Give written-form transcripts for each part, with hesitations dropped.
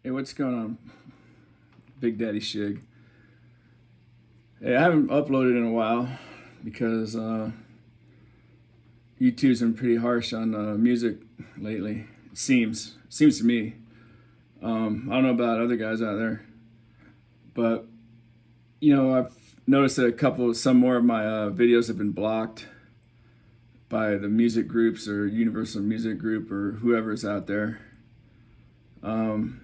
Hey, what's going on, Big Daddy Shig? Hey, I haven't uploaded in a while because YouTube's been pretty harsh on music lately. It seems to me. I don't know about other guys out there, but I've noticed that some more of my videos have been blocked by the music groups or Universal Music Group or whoever's out there. Um,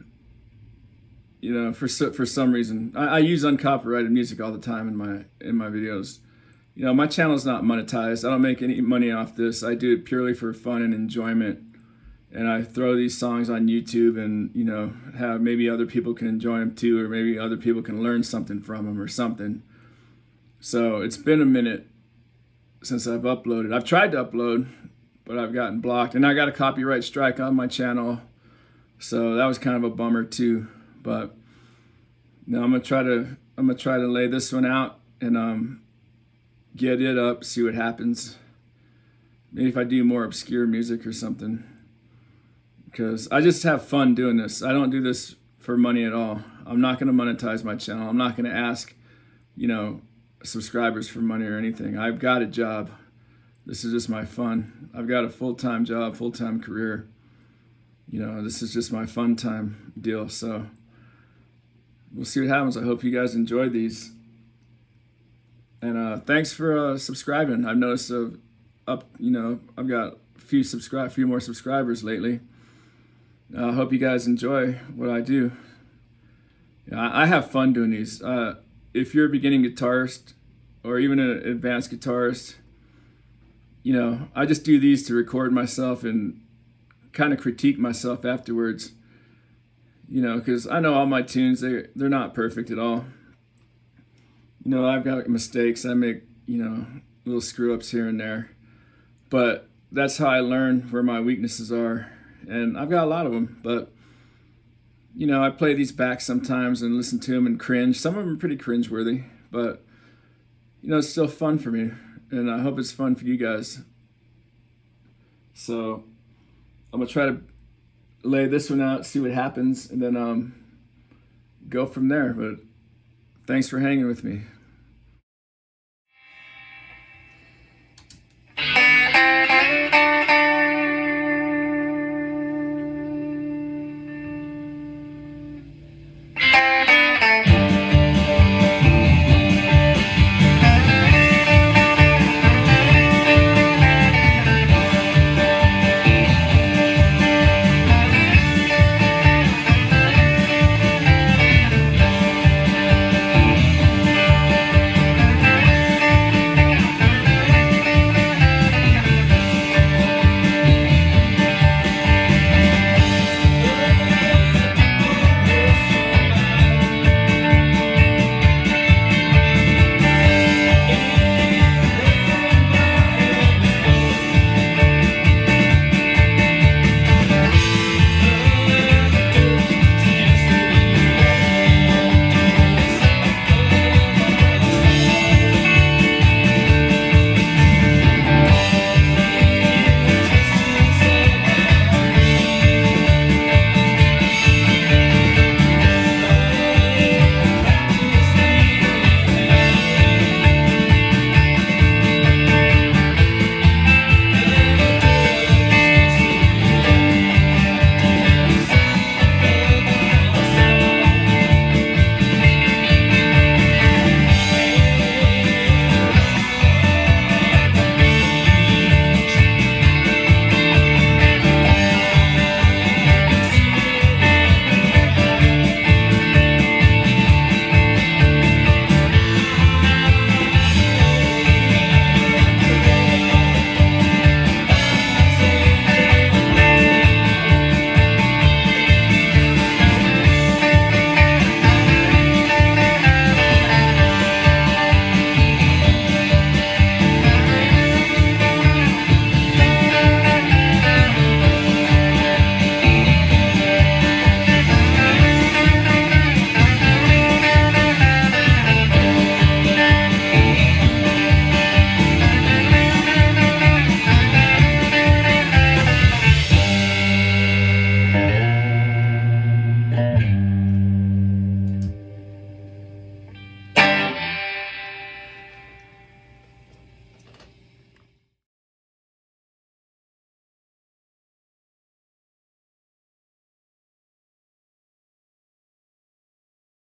for some reason, I use uncopyrighted music all the time in my videos. My channel's not monetized. I don't make any money off this. I do it purely for fun and enjoyment. And I throw these songs on YouTube, and have maybe other people can enjoy them too, or maybe other people can learn something from them or something. So it's been a minute since I've uploaded. I've tried to upload, but I've gotten blocked, and I got a copyright strike on my channel. So that was kind of a bummer too. But now I'm gonna try to lay this one out and get it up, see what happens. Maybe if I do more obscure music or something, because I just have fun doing this. I don't do this for money at all. I'm not gonna monetize my channel. I'm not gonna ask, subscribers for money or anything. I've got a job. This is just my fun. I've got a full-time job, full-time career. This is just my fun time deal. So we'll see what happens. I hope you guys enjoyed these. And thanks for subscribing. I've noticed I've got a few more subscribers lately. I hope you guys enjoy what I do. I have fun doing these. If you're a beginning guitarist or even an advanced guitarist, I just do these to record myself and kind of critique myself afterwards. Because I know all my tunes, they're not perfect at all. I've got mistakes. I make, little screw ups here and there. But that's how I learn where my weaknesses are. And I've got a lot of them. But, I play these back sometimes and listen to them and cringe. Some of them are pretty cringeworthy. But, it's still fun for me. And I hope it's fun for you guys. So I'm going to try to lay this one out, see what happens, and then go from there. But thanks for hanging with me.